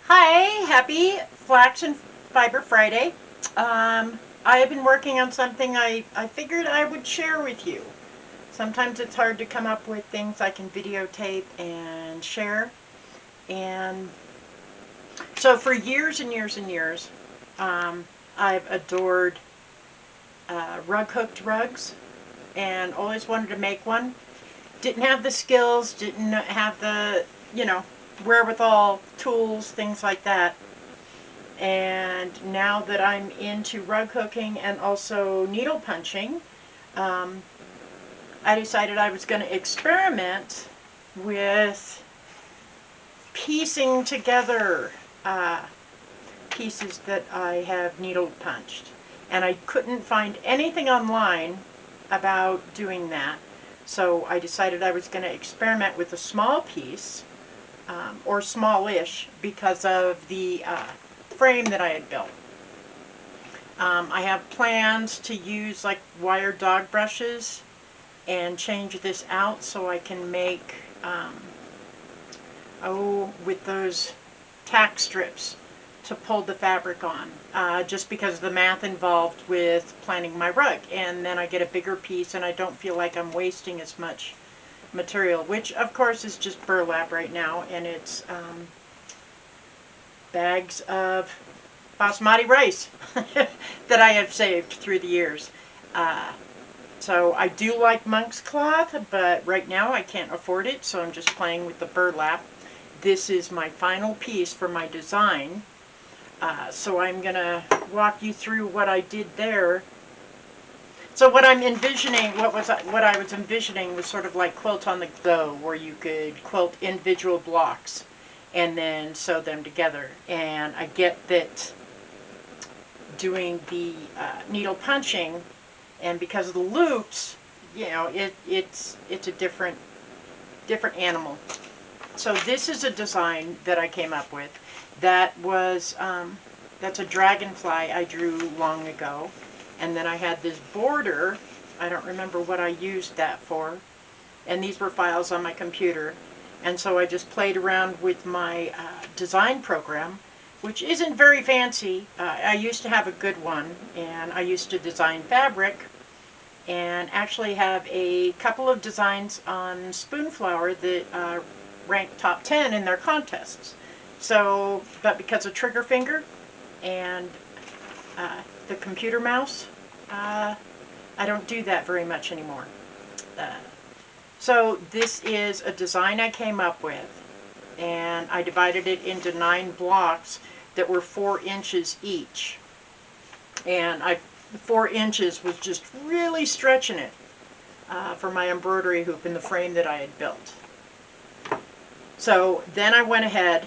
Hi, happy Flax and Fiber Friday. I have been working on something I figured I would share with you. Sometimes it's hard to come up with things I can videotape and share. And so for years and years and years, um, I've adored rug hooked rugs and always wanted to make one. Didn't have the skills, didn't have the, you know, wherewithal, tools, things like that. And now that I'm into rug hooking and also needle punching, um, I decided I was going to experiment with piecing together uh, pieces that I have needle punched. And I couldn't find anything online about doing that. So I decided I was going to experiment with a small piece, or smallish, because of the frame that I had built. I have plans to use like wire dog brushes and change this out so I can make, with those tack strips to pull the fabric on, just because of the math involved with planning my rug. And then I get a bigger piece and I don't feel like I'm wasting as much material, which of course is just burlap right now, and it's bags of basmati rice that I have saved through the years. Uh, so I do like monk's cloth, but right now I can't afford it, so I'm just playing with the burlap. This is my final piece for my design. So I'm going to walk you through what I did there. So what I'm envisioning, what I was envisioning was sort of like quilt on the go, where you could quilt individual blocks and then sew them together. And I get that doing the needle punching, and because of the loops, it's a different animal. So this is a design that I came up with. That was that's a dragonfly I drew long ago, and then I had this border. I don't remember what I used that for, and these were files on my computer. And so I just played around with my design program, which isn't very fancy. I used to have a good one, and I used to design fabric, and actually have a couple of designs on Spoonflower that ranked top 10 in their contests. So, but because of trigger finger and the computer mouse, I don't do that very much anymore. Uh, so this is a design I came up with, and I divided it into 9 blocks that were 4 inches each. And 4 inches was just really stretching it for my embroidery hoop in the frame that I had built. So then I went ahead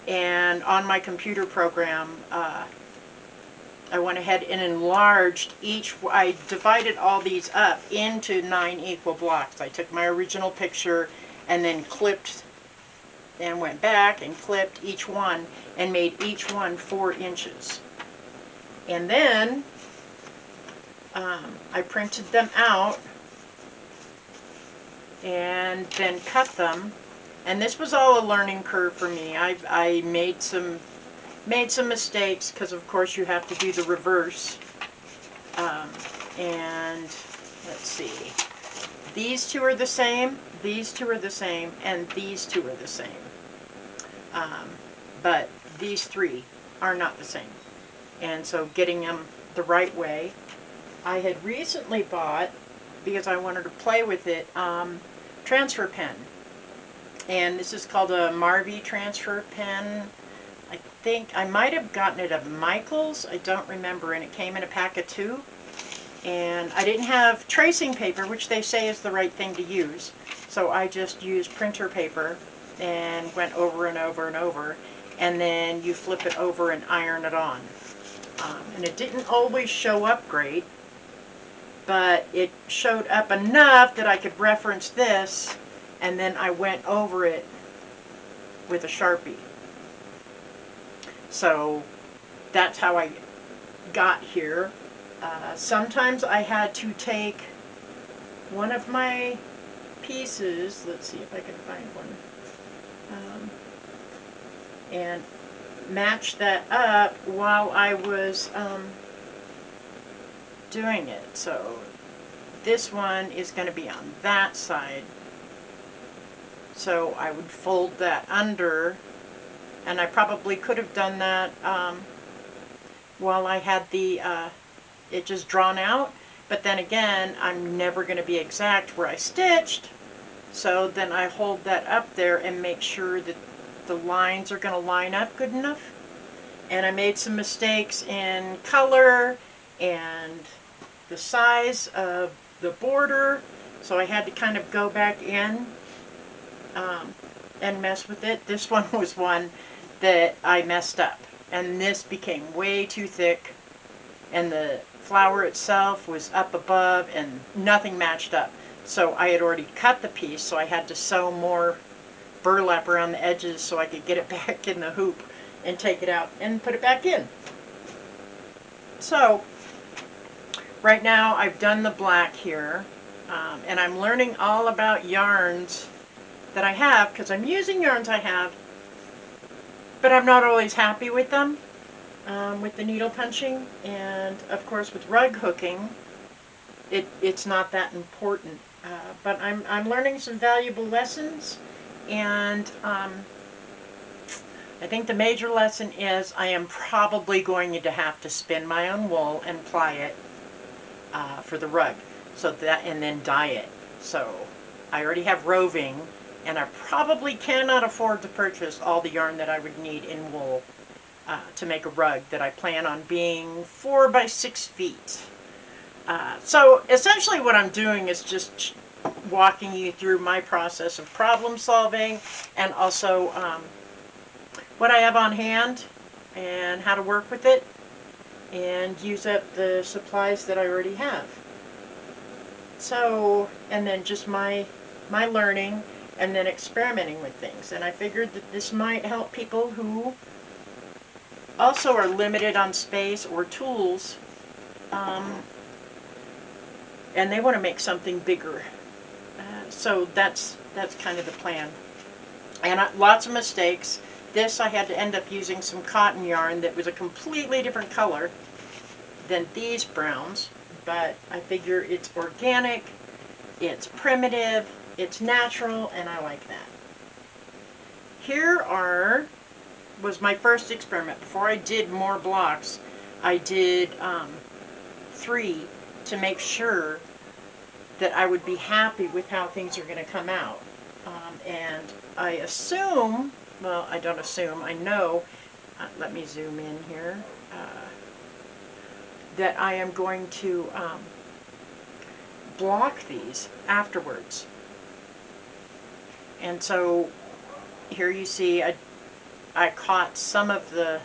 and on my computer program, I went ahead and enlarged each. I divided all these up into 9 equal blocks. I took my original picture and then clipped and went back and clipped each one and made each one 4 inches. And then I printed them out and then cut them. And this was all a learning curve for me. I made some mistakes because of course you have to do the reverse. And let's see. These two are the same, these two are the same, and these two are the same. But these 3 are not the same. And so getting them the right way. I had recently bought, because I wanted to play with it, transfer pen. And this is called a Marvy transfer pen. I think I might have gotten it at Michael's. I don't remember. And it came in a pack of 2. And I didn't have tracing paper, which they say is the right thing to use. So I just used printer paper and went over and over and over. And then you flip it over and iron it on. And it didn't always show up great, but it showed up enough that I could reference this, and then I went over it with a Sharpie. So that's how I got here. Sometimes I had to take one of my pieces, let's see if I can find one, and match that up while I was doing it. So this one is going to be on that side. So I would fold that under, and I probably could have done that while I had the it just drawn out. But then again, I'm never going to be exact where I stitched. So then I hold that up there and make sure that the lines are going to line up good enough. And I made some mistakes in color and the size of the border, so I had to kind of go back in and mess with it. This one was one that I messed up, and this became way too thick, and the flower itself was up above and nothing matched up. So I had already cut the piece, so I had to sew more burlap around the edges so I could get it back in the hoop and take it out and put it back in. So right now I've done the black here, and I'm learning all about yarns that I have, because I'm using yarns I have, but I'm not always happy with them, with the needle punching, and of course with rug hooking it's not that important, but I'm learning some valuable lessons, and I think the major lesson is I am probably going to have to spin my own wool and ply it for the rug, so that, and then dye it. So I already have roving, and I probably cannot afford to purchase all the yarn that I would need in wool to make a rug that I plan on being 4 by 6 feet. So essentially what I'm doing is just walking you through my process of problem solving, and also what I have on hand and how to work with it and use up the supplies that I already have. So, and then just my learning, and then experimenting with things. And I figured that this might help people who also are limited on space or tools, and they want to make something bigger. So that's kind of the plan. And lots of mistakes. This I had to end up using some cotton yarn that was a completely different color than these browns, but I figure it's organic, it's primitive, it's natural, and I like that. Here was my first experiment. Before I did more blocks, I did 3 to make sure that I would be happy with how things are going to come out. And I assume, well, I don't assume, I know, let me zoom in here, that I am going to block these afterwards. And so here you see I caught some of the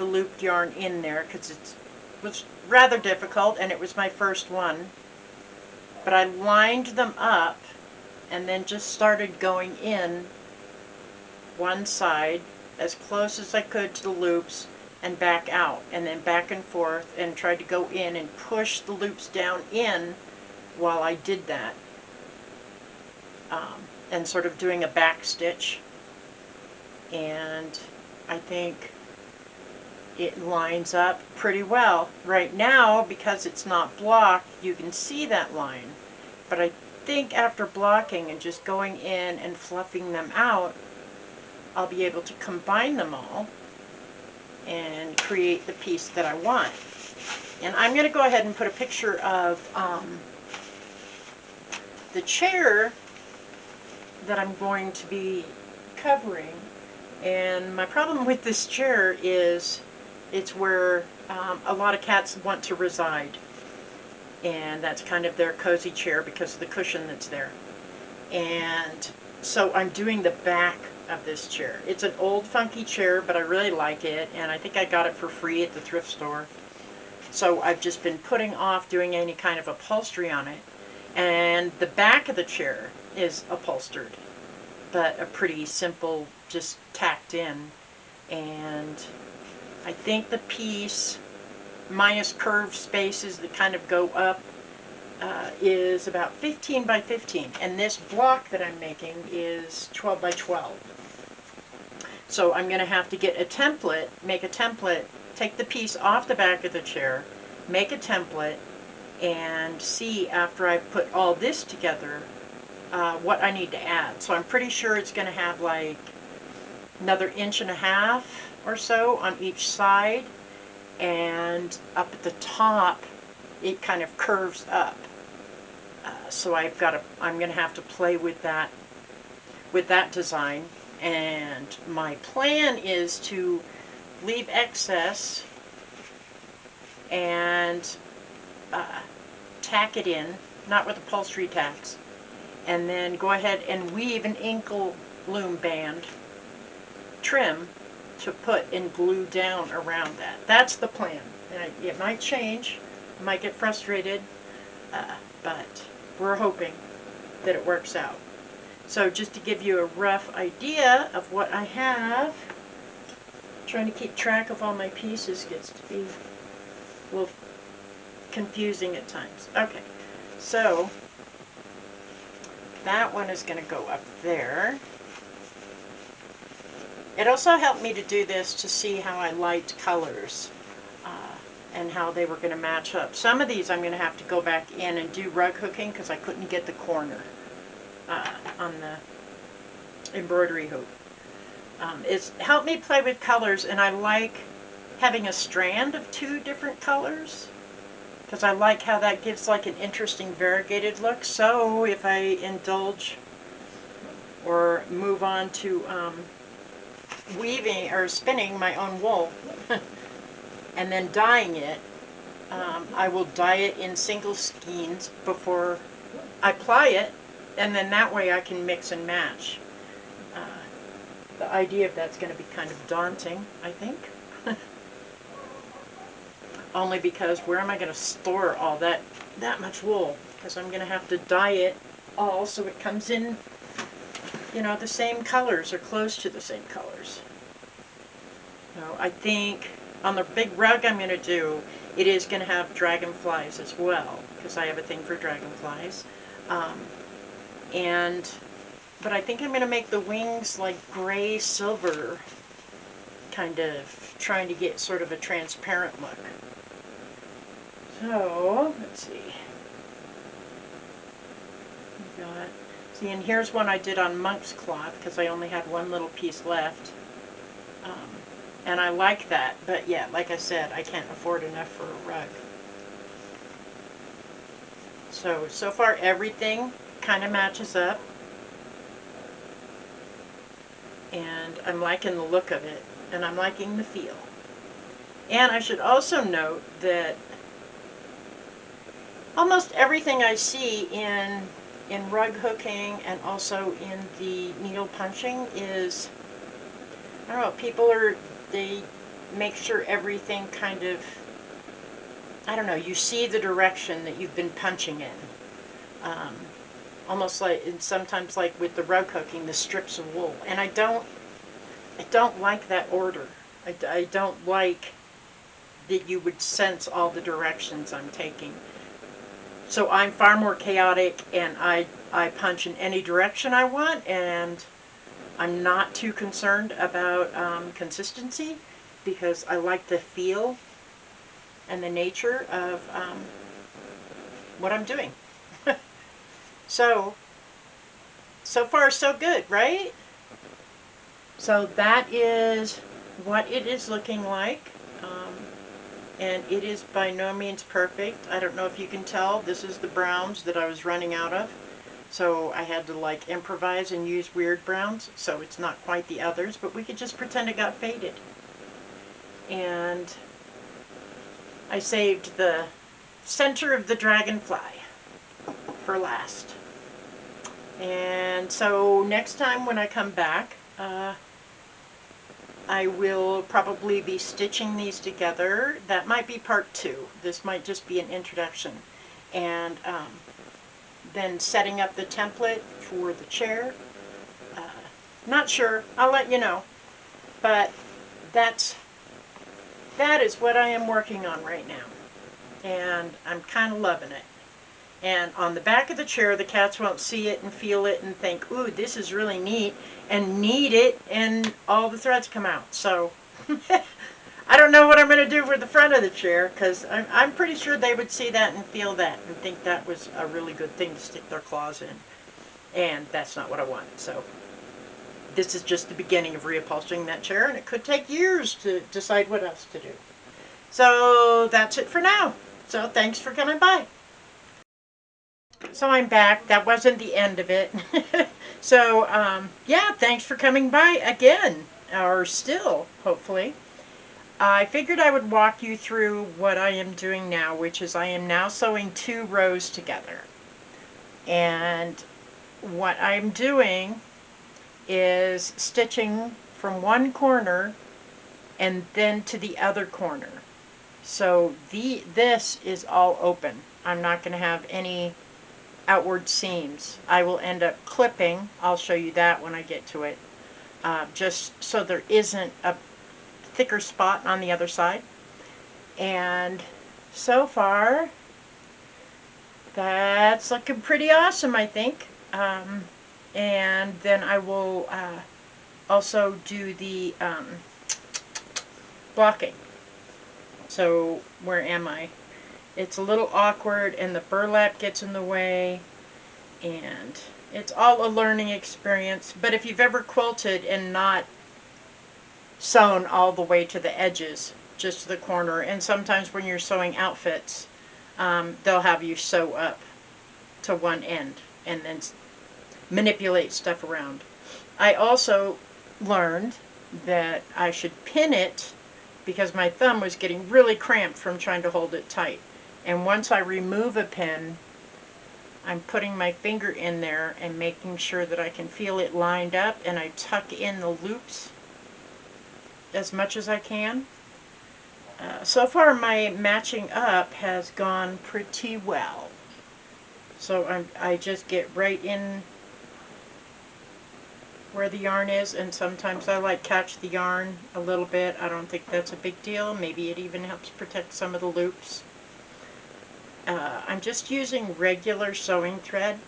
looped yarn in there because it was rather difficult, and it was my first one. But I lined them up and then just started going in one side as close as I could to the loops and back out, and then back and forth, and tried to go in and push the loops down in while I did that, and sort of doing a back stitch. And I think it lines up pretty well. Right now, because it's not blocked, you can see that line, but I think after blocking and just going in and fluffing them out, I'll be able to combine them all and create the piece that I want. And I'm going to go ahead and put a picture of the chair that I'm going to be covering. And my problem with this chair is it's where a lot of cats want to reside, and that's kind of their cozy chair because of the cushion that's there. And so I'm doing the back of this chair. It's an old funky chair, but I really like it, and I think I got it for free at the thrift store. So I've just been putting off doing any kind of upholstery on it, and the back of the chair is upholstered, but a pretty simple, just tacked in. And I think the piece, minus curved spaces that kind of go up, is about 15 by 15, and this block that I'm making is 12 by 12. So I'm going to have to get a template, make a template, take the piece off the back of the chair, make a template, and see after I put all this together what I need to add. So I'm pretty sure it's going to have like another 1.5 inches or so on each side, and up at the top it kind of curves up. So I'm going to have to play with that design, and my plan is to leave excess and tack it in, not with upholstery tacks, and then go ahead and weave an ankle loom band trim to put and glue down around that. That's the plan. And it might change, I might get frustrated, but we're hoping that it works out. So just to give you a rough idea of what I have, trying to keep track of all my pieces gets to be a little confusing at times. Okay, so that one is going to go up there. It also helped me to do this to see how I liked colors and how they were going to match up. Some of these I'm going to have to go back in and do rug hooking because I couldn't get the corner on the embroidery hoop. It's helped me play with colors, and I like having a strand of 2 different colors because I like how that gives like an interesting variegated look. So if I indulge or move on to weaving or spinning my own wool and then dyeing it, I will dye it in single skeins before I ply it, and then that way I can mix and match. The idea of that's going to be kind of daunting, I think. Only because where am I going to store all that much wool? Because I'm going to have to dye it all so it comes in, you know, the same colors or close to the same colors. So I think on the big rug I'm going to do, it is going to have dragonflies as well, because I have a thing for dragonflies. But I think I'm going to make the wings like gray silver, kind of trying to get sort of a transparent look. So, let's see. See, and here's one I did on monk's cloth because I only had one little piece left. And I like that, but yeah, like I said, I can't afford enough for a rug. So far everything kind of matches up. And I'm liking the look of it, and I'm liking the feel. And I should also note that almost everything I see in rug hooking and also in the needle punching is, I don't know, they make sure everything kind of, I don't know, you see the direction that you've been punching in. Almost like, and sometimes like with the rug hooking, the strips of wool. And I don't like that order. I don't like that you would sense all the directions I'm taking. So I'm far more chaotic, and I punch in any direction I want, and I'm not too concerned about consistency because I like the feel and the nature of what I'm doing. So far so good, right? So that is what it is looking like. And it is by no means perfect. I don't know if you can tell, this is the browns that I was running out of. So I had to like improvise and use weird browns, so it's not quite the others, but we could just pretend it got faded. And I saved the center of the dragonfly for last. And so next time when I come back, I will probably be stitching these together. That might be part 2. This might just be an introduction. And then setting up the template for the chair. Not sure. I'll let you know. But that is what I am working on right now. And I'm kind of loving it. And on the back of the chair, the cats won't see it and feel it and think, ooh, this is really neat, and knead it, and all the threads come out. So I don't know what I'm going to do for the front of the chair, because I'm pretty sure they would see that and feel that and think that was a really good thing to stick their claws in. And that's not what I wanted. So this is just the beginning of reupholstering that chair, and it could take years to decide what else to do. So that's it for now. So thanks for coming by. So I'm back. That wasn't the end of it. So, yeah, thanks for coming by again, or still, hopefully. I figured I would walk you through what I am doing now, which is I am now sewing 2 rows together. And what I'm doing is stitching from one corner and then to the other corner. So this is all open. I'm not going to have any outward seams. I will end up clipping. I'll show you that when I get to it. Just so there isn't a thicker spot on the other side. And so far, that's looking pretty awesome, I think. And then I will also do the blocking. So where am I? It's a little awkward and the burlap gets in the way, and it's all a learning experience. But if you've ever quilted and not sewn all the way to the edges, just to the corner, and sometimes when you're sewing outfits, they'll have you sew up to one end and then manipulate stuff around. I also learned that I should pin it because my thumb was getting really cramped from trying to hold it tight. And once I remove a pin, I'm putting my finger in there and making sure that I can feel it lined up, and I tuck in the loops as much as I can. So far my matching up has gone pretty well. So I just get right in where the yarn is, and sometimes I like catch the yarn a little bit. I don't think that's a big deal. Maybe it even helps protect some of the loops. I'm just using regular sewing thread.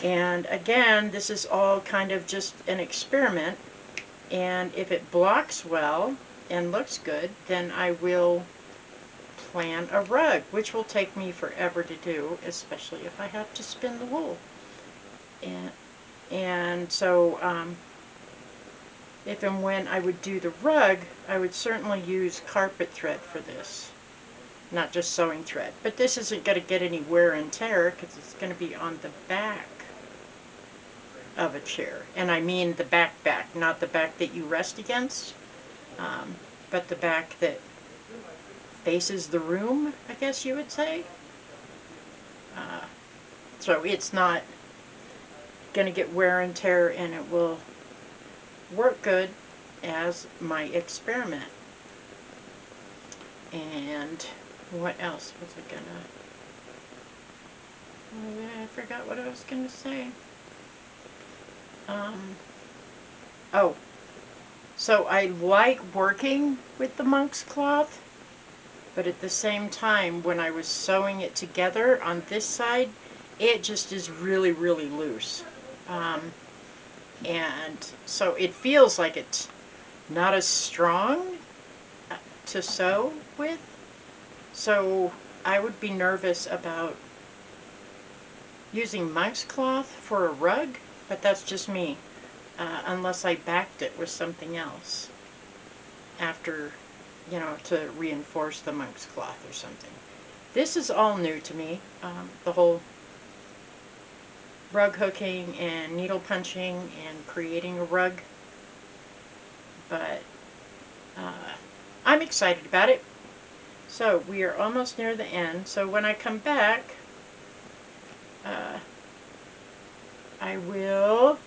And again, this is all kind of just an experiment. And if it blocks well and looks good, then I will plan a rug, which will take me forever to do, especially if I have to spin the wool. And so if and when I would do the rug, I would certainly use carpet thread for this, not just sewing thread. But this isn't going to get any wear and tear because it's going to be on the back of a chair. And I mean the back, not the back that you rest against, but the back that faces the room, I guess you would say. So it's not going to get wear and tear, and it will work good as my experiment. And what else was I gonna... I forgot what I was gonna say. Oh, so I like working with the monk's cloth, but at the same time, when I was sewing it together on this side, it just is really, really loose. And so it feels like it's not as strong to sew with. So I would be nervous about using monk's cloth for a rug, but that's just me. Unless I backed it with something else after, to reinforce the monk's cloth or something. This is all new to me, the whole rug hooking and needle punching and creating a rug. But I'm excited about it. So we are almost near the end. So when I come back, I will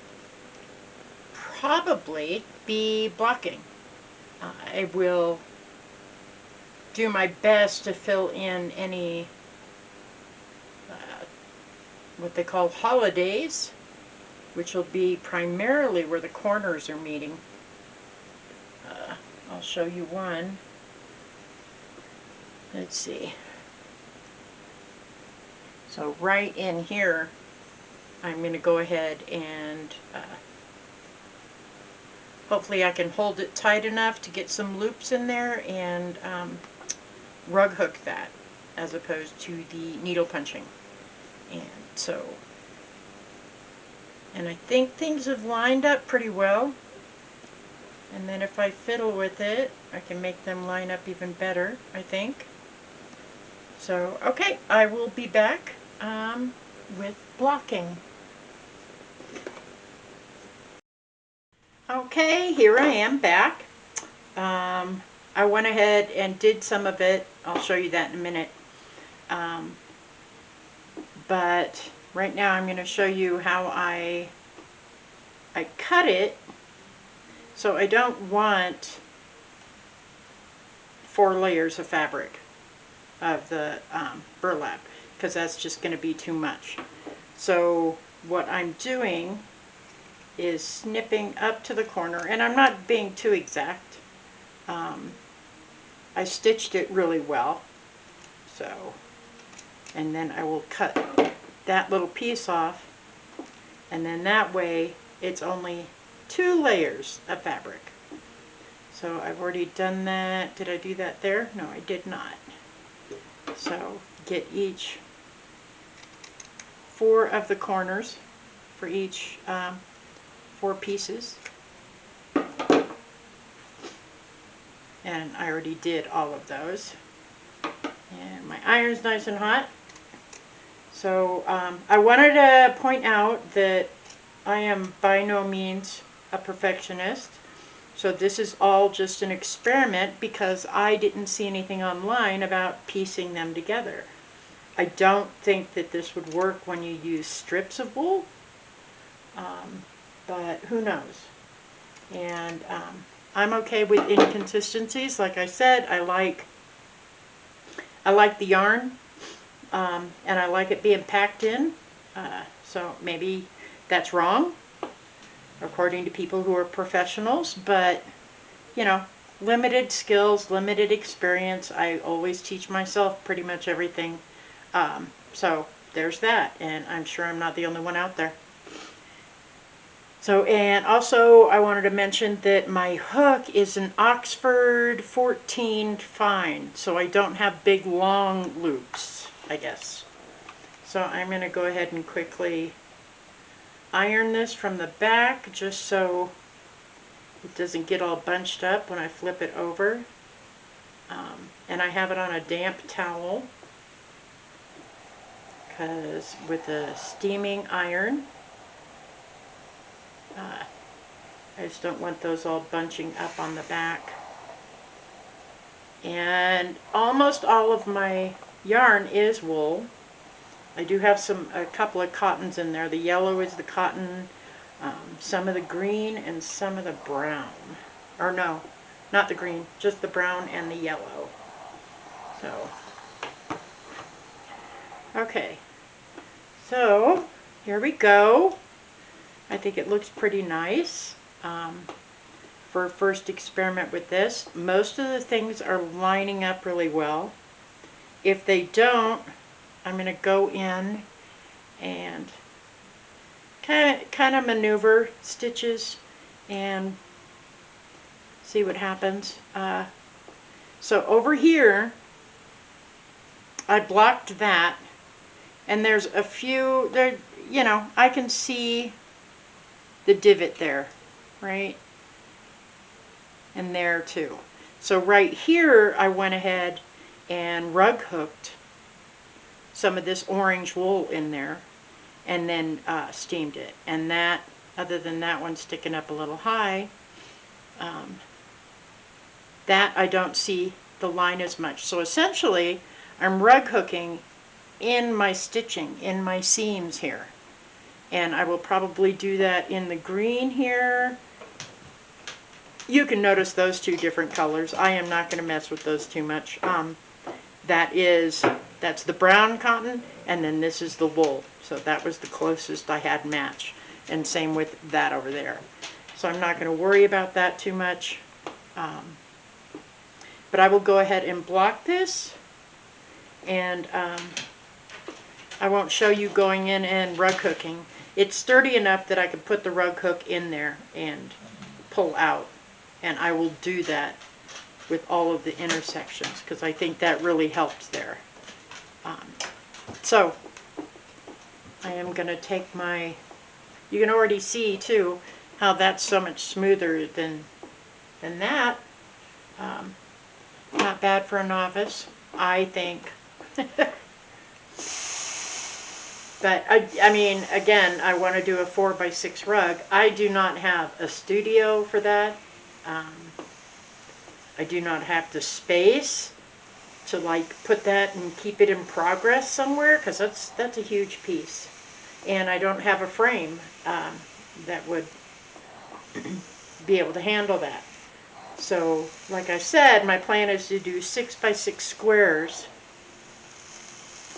probably be blocking. I will do my best to fill in any what they call holidays, which will be primarily where the corners are meeting. I'll show you one. Let's see. So right in here, I'm going to go ahead and hopefully I can hold it tight enough to get some loops in there and rug hook that as opposed to the needle punching. And so, and I think things have lined up pretty well. And then if I fiddle with it, I can make them line up even better, I think. So, okay, I will be back with blocking. Okay, here I am back. I went ahead and did some of it. I'll show you that in a minute. But right now I'm going to show you how I cut it. So I don't want 4 layers of fabric of the burlap because that's just going to be too much. So what I'm doing is snipping up to the corner, and I'm not being too exact. I stitched it really well, so, and then I will cut that little piece off, and then that way it's only 2 layers of fabric. So I've already done that. Did I do that there? No, I did not. So get each 4 of the corners for each 4 pieces. And I already did all of those. And my iron's nice and hot. So I wanted to point out that I am by no means a perfectionist. So this is all just an experiment because I didn't see anything online about piecing them together. I don't think that this would work when you use strips of wool, but who knows. And I'm okay with inconsistencies. Like I said, I like the yarn, and I like it being packed in. So maybe that's wrong, according to people who are professionals, but you know, limited skills, limited experience. I always teach myself pretty much everything. So there's that, and I'm sure I'm not the only one out there. So, and also I wanted to mention that my hook is an Oxford 14 fine, so I don't have big long loops, I guess. So I'm going to go ahead and quickly iron this from the back just so it doesn't get all bunched up when I flip it over. And I have it on a damp towel because with a steaming iron, I just don't want those all bunching up on the back. And almost all of my yarn is wool. I do have a couple of cottons in there. The yellow is the cotton, some of the green, and some of the brown. Or no, not the green, just the brown and the yellow. So, okay. So, here we go. I think it looks pretty nice. For a first experiment with this, most of the things are lining up really well. If they don't, I'm going to go in and kind of maneuver stitches and see what happens. So over here, I blocked that, and there's a few there. You know, I can see the divot there, right? And there too. So right here I went ahead and rug hooked some of this orange wool in there and then steamed it. And that, other than that one sticking up a little high, that I don't see the line as much. So essentially I'm rug hooking in my stitching, in my seams here. And I will probably do that in the green here. You can notice those 2 different colors. I am not going to mess with those too much. That's the brown cotton, and then this is the wool. So that was the closest I had match. And same with that over there. So I'm not going to worry about that too much. But I will go ahead and block this. And I won't show you going in and rug hooking. It's sturdy enough that I can put the rug hook in there and pull out. And I will do that with all of the intersections because I think that really helps there. So I am going to take my, you can already see too how that's so much smoother than that. Not bad for a novice, I think. But I mean, again, I want to do a 4x6 rug. I do not have a studio for that. I do not have the space to like put that and keep it in progress somewhere because that's a huge piece. And I don't have a frame that would be able to handle that. So, like I said, my plan is to do 6x6 squares.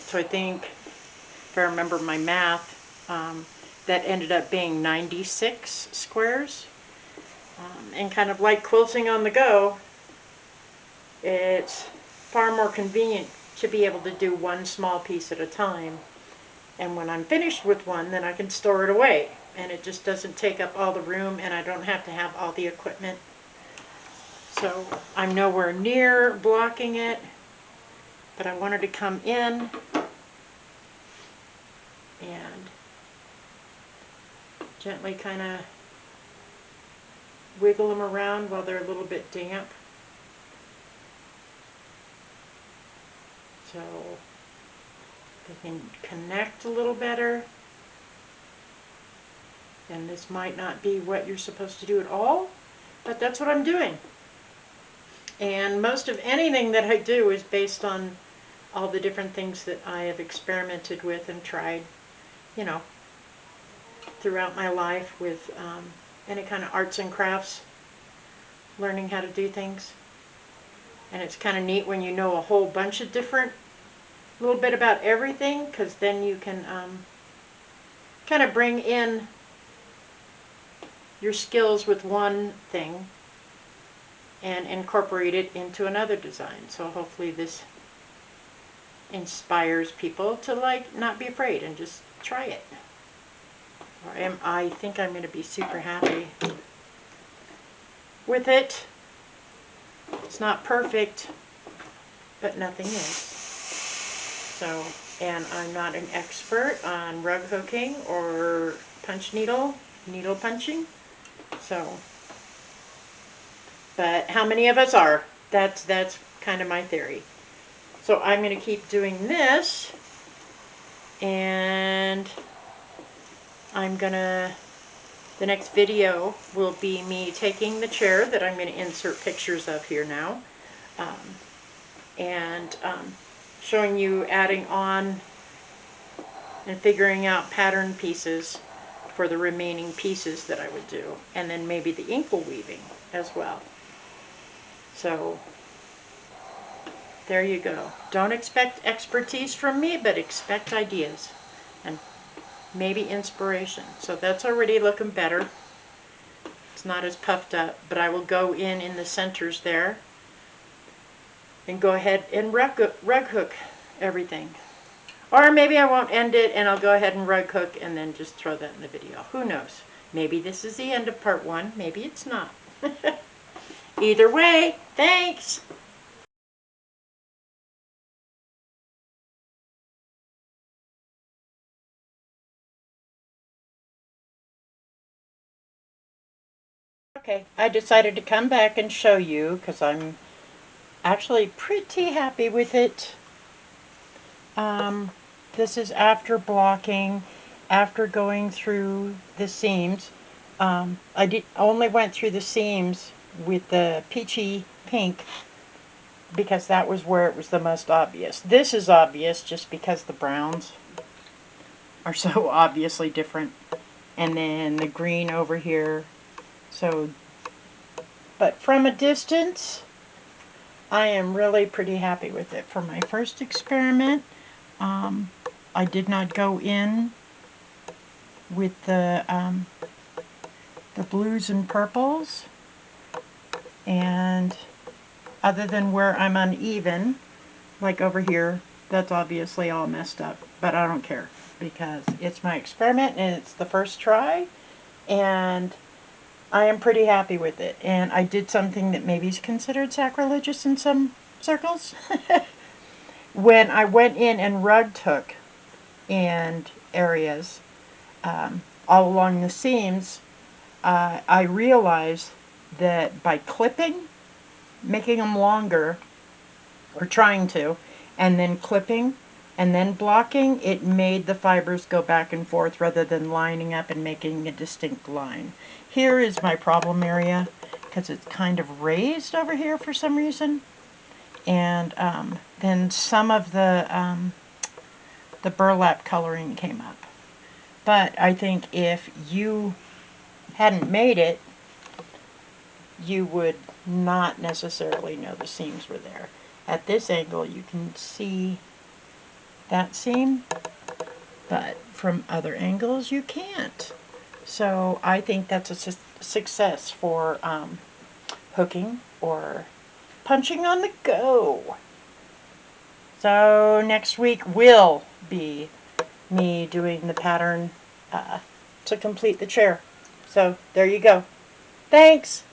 So I think, if I remember my math, that ended up being 96 squares. And kind of like quilting on the go, it's far more convenient to be able to do one small piece at a time. And when I'm finished with one, then I can store it away. And it just doesn't take up all the room, and I don't have to have all the equipment. So I'm nowhere near blocking it, but I wanted to come in and gently kind of wiggle them around while they're a little bit damp. So they can connect a little better. And this might not be what you're supposed to do at all, but that's what I'm doing. And most of anything that I do is based on all the different things that I have experimented with and tried, you know, throughout my life with any kind of arts and crafts, learning how to do things. And it's kind of neat when you know a whole bunch of different, little bit about everything, because then you can kind of bring in your skills with one thing and incorporate it into another design. So hopefully this inspires people to like not be afraid and just try it. I think I'm going to be super happy with it. It's not perfect, but nothing is. So, and I'm not an expert on rug hooking or needle punching. So, but how many of us are? That's kind of my theory. So I'm going to keep doing this, and I'm going to, the next video will be me taking the chair that I'm going to insert pictures of here now, and showing you adding on and figuring out pattern pieces for the remaining pieces that I would do, and then maybe the inkle weaving as well. So there you go. Don't expect expertise from me, but expect ideas and maybe inspiration. So that's already looking better. It's not as puffed up, but I will go in the centers there and go ahead and rug hook everything. Or maybe I won't end it and I'll go ahead and rug hook and then just throw that in the video. Who knows? Maybe this is the end of part 1. Maybe it's not. Either way, thanks! Okay, I decided to come back and show you because I'm actually pretty happy with it. This is after blocking, after going through the seams. I only went through the seams with the peachy pink because that was where it was the most obvious. This is obvious just because the browns are so obviously different. And then the green over here. So, but from a distance, I am really pretty happy with it. For my first experiment, I did not go in with the blues and purples, and other than where I'm uneven, like over here, that's obviously all messed up, but I don't care because it's my experiment and it's the first try, and I am pretty happy with it. And I did something that maybe is considered sacrilegious in some circles. When I went in and rug took and areas all along the seams, I realized that by clipping, making them longer, or trying to, and then clipping and then blocking, it made the fibers go back and forth rather than lining up and making a distinct line. Here is my problem area because it's kind of raised over here for some reason, and then some of the burlap coloring came up. But I think if you hadn't made it, you would not necessarily know the seams were there. At this angle, you can see that seam, but from other angles, you can't. So I think that's a success for hooking or punching on the go. So next week will be me doing the pattern to complete the chair. So there you go. Thanks!